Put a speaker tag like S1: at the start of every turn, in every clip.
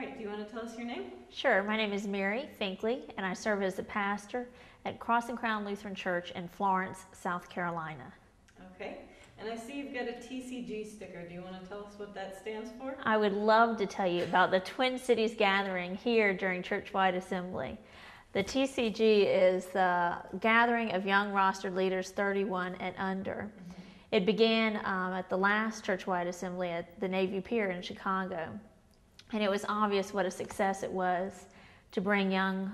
S1: All right, do you want to tell us your name?
S2: Sure. My name is Mary Finklea, and I serve as the pastor at Cross and Crown Lutheran Church in Florence, South Carolina.
S1: Okay, and I see you've got a TCG sticker. Do you want to tell us what that stands for?
S2: I would love to tell you about the Twin Cities gathering here during Churchwide Assembly. The TCG is the gathering of young rostered leaders 31 and under. It began at the last Churchwide Assembly at the Navy Pier in Chicago. And it was obvious what a success it was to bring young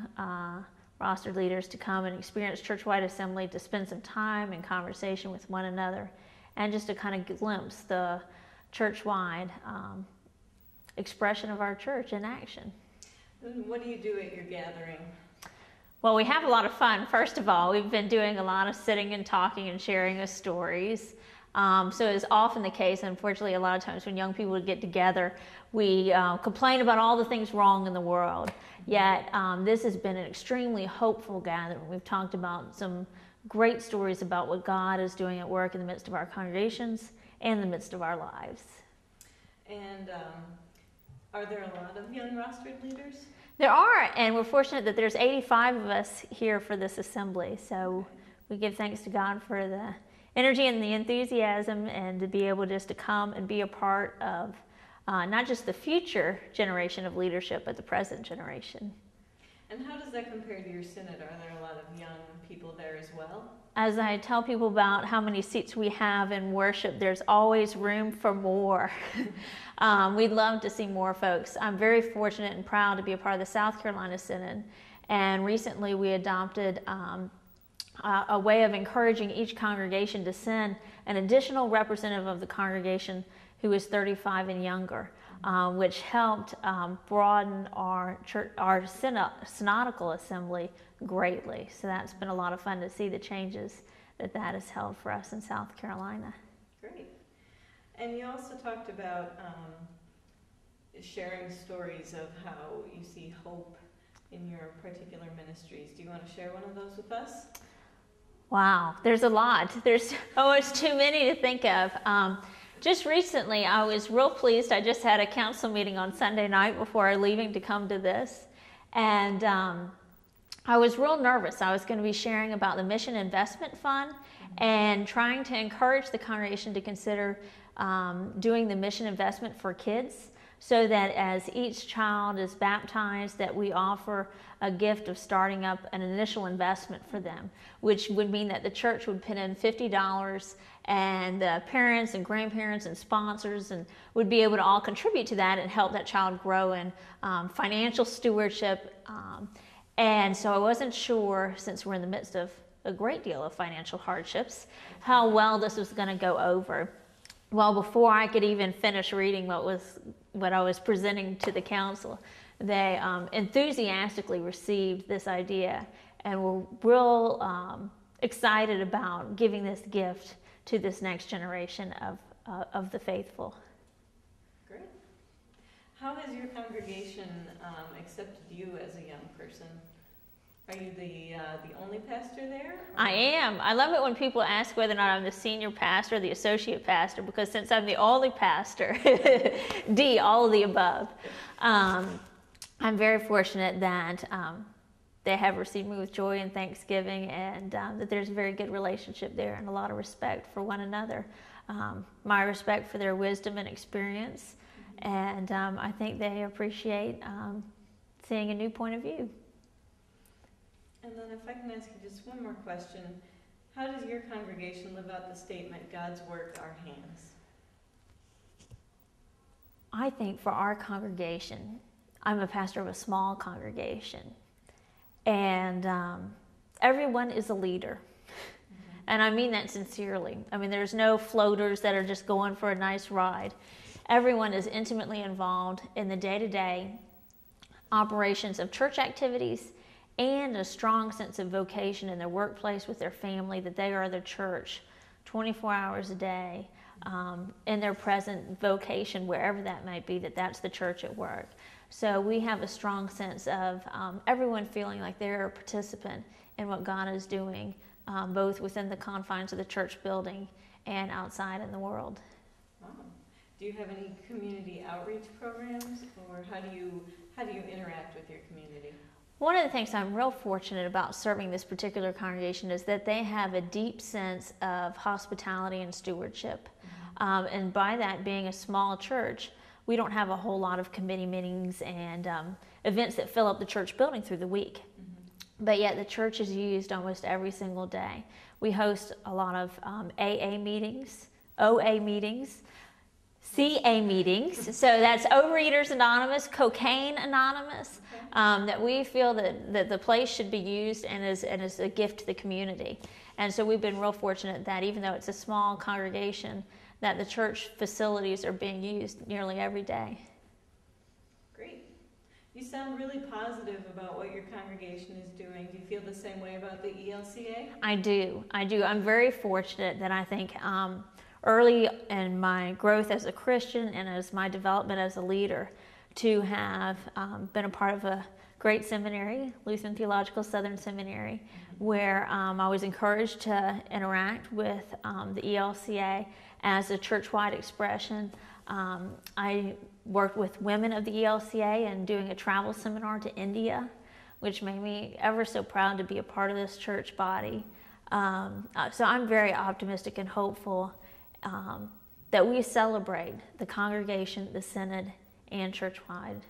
S2: rostered leaders to come and experience Churchwide Assembly, to spend some time in conversation with one another, and just to kind of glimpse the church-wide expression of our church in action.
S1: And what do you do at your gathering?
S2: Well, we have a lot of fun. First of all, we've been doing a lot of sitting and talking and sharing of stories. So it's often the case, unfortunately, a lot of times when young people get together, we complain about all the things wrong in the world. Yet this has been an extremely hopeful gathering. We've talked about some great stories about what God is doing at work in the midst of our congregations and in the midst of our lives.
S1: And are there a lot of young rostered leaders?
S2: There are, and we're fortunate that there's 85 of us here for this assembly. So we give thanks to God for the energy and the enthusiasm, and to be able just to come and be a part of not just the future generation of leadership, but the present generation.
S1: And how does that compare to your synod? Are there a lot of young people there as well?
S2: As I tell people about how many seats we have in worship, there's always room for more. We'd love to see more folks. I'm very fortunate and proud to be a part of the South Carolina Synod, and recently we adopted a way of encouraging each congregation to send an additional representative of the congregation who is 35 and younger, which helped broaden our synodical assembly greatly. So that's been a lot of fun to see the changes that has held for us in South Carolina.
S1: Great. And you also talked about sharing stories of how you see hope in your particular ministries. Do you want to share one of those with us?
S2: Wow, there's a lot. There's almost too many to think of. Just recently, I was real pleased. I just had a council meeting on Sunday night before leaving to come to this. And I was real nervous. I was going to be sharing about the Mission Investment Fund and trying to encourage the congregation to consider doing the mission investment for kids, so that as each child is baptized, that we offer a gift of starting up an initial investment for them, which would mean that the church would put in $50, and the parents and grandparents and sponsors would be able to all contribute to that and help that child grow in financial stewardship. And so I wasn't sure, since we're in the midst of a great deal of financial hardships, how well this was going to go over. Well, before I could even finish reading what I was presenting to the council, they enthusiastically received this idea and were real excited about giving this gift to this next generation of the faithful.
S1: Great. How has your congregation accepted you as a young person? Are you the only pastor there? Or?
S2: I am. I love it when people ask whether or not I'm the senior pastor or the associate pastor, because since I'm the only pastor, all of the above, I'm very fortunate that they have received me with joy and thanksgiving, and that there's a very good relationship there and a lot of respect for one another. My respect for their wisdom and experience, and I think they appreciate seeing a new point of view.
S1: And then if I can ask you just one more question, how does your congregation live out the statement, God's work, our hands?
S2: I think for our congregation, I'm a pastor of a small congregation, and everyone is a leader. And I mean that sincerely. I mean, there's no floaters that are just going for a nice ride. Everyone is intimately involved in the day-to-day operations of church activities, and a strong sense of vocation in their workplace with their family, that they are the church 24 hours a day, in their present vocation, wherever that might be, that's the church at work. So we have a strong sense of everyone feeling like they're a participant in what God is doing, both within the confines of the church building and outside in the world.
S1: Wow. Do you have any community outreach programs, or how do you interact with your community?
S2: One of the things I'm real fortunate about serving this particular congregation is that they have a deep sense of hospitality and stewardship. And by that, being a small church, we don't have a whole lot of committee meetings and events that fill up the church building through the week. But yet the church is used almost every single day. We host a lot of AA meetings, OA meetings, CA meetings. So that's Overeaters Anonymous, Cocaine Anonymous, that we feel that the place should be used and is a gift to the community. And so we've been real fortunate that even though it's a small congregation, that the church facilities are being used nearly every day.
S1: Great. You sound really positive about what your congregation is doing. Do you feel the same way about the ELCA? I do. I'm very fortunate that I think early in my growth as a Christian and as my development as a leader to have been a part of a great seminary, Lutheran Theological Southern Seminary, where I was encouraged to interact with the ELCA as a church-wide expression. I worked with women of the ELCA and doing a travel seminar to India, which made me ever so proud to be a part of this church body. So I'm very optimistic and hopeful that we celebrate the congregation, the synod, and church-wide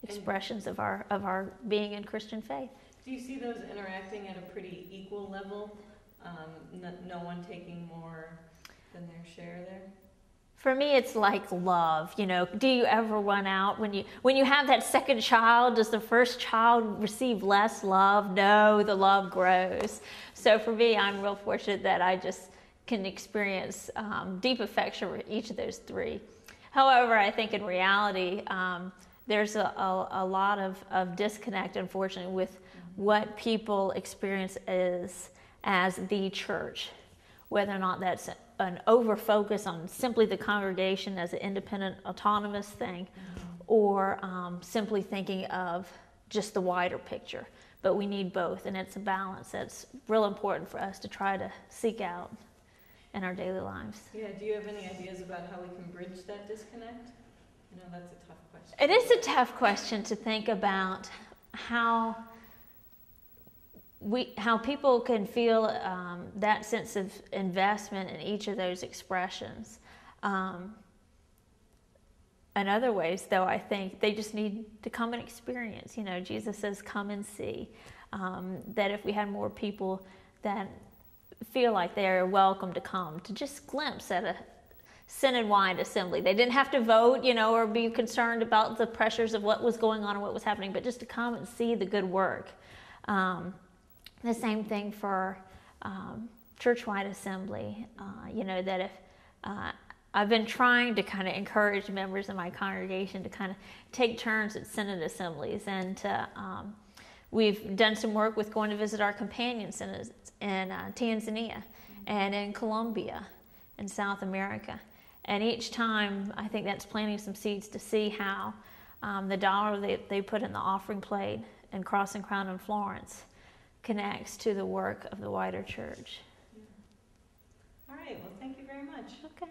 S1: expressions of our being in Christian faith. Do you see those interacting at a pretty equal level? No one taking more than their share there?
S2: For me, it's like love. You know, do you ever run out when you have that second child? Does the first child receive less love? No, the love grows. So for me, I'm real fortunate that I just can experience deep affection for each of those three. However, I think in reality, there's a lot of disconnect, unfortunately, with what people experience as the church, whether or not that's an over-focus on simply the congregation as an independent, autonomous thing, or simply thinking of just the wider picture. But we need both, and it's a balance that's real important for us to try to seek out in our daily lives.
S1: Yeah, do you have any ideas about how we can bridge that disconnect? I know that's a tough question.
S2: It is a tough question to think about how people can feel that sense of investment in each of those expressions. In other ways, though, I think they just need to come and experience. You know, Jesus says, come and see. That if we had more people that feel like they're welcome to come, to just glimpse at a synod-wide assembly. They didn't have to vote, you know, or be concerned about the pressures of what was going on and what was happening, but just to come and see the good work. The same thing for church-wide assembly. You know, that if I've been trying to kind of encourage members of my congregation to kind of take turns at synod assemblies, and we've done some work with going to visit our companion synods in Tanzania and in Colombia in South America. And each time, I think that's planting some seeds to see how the dollar they put in the offering plate in Cross and Crown in Florence connects to the work of the wider church.
S1: All right, well, thank you very much.
S2: Okay.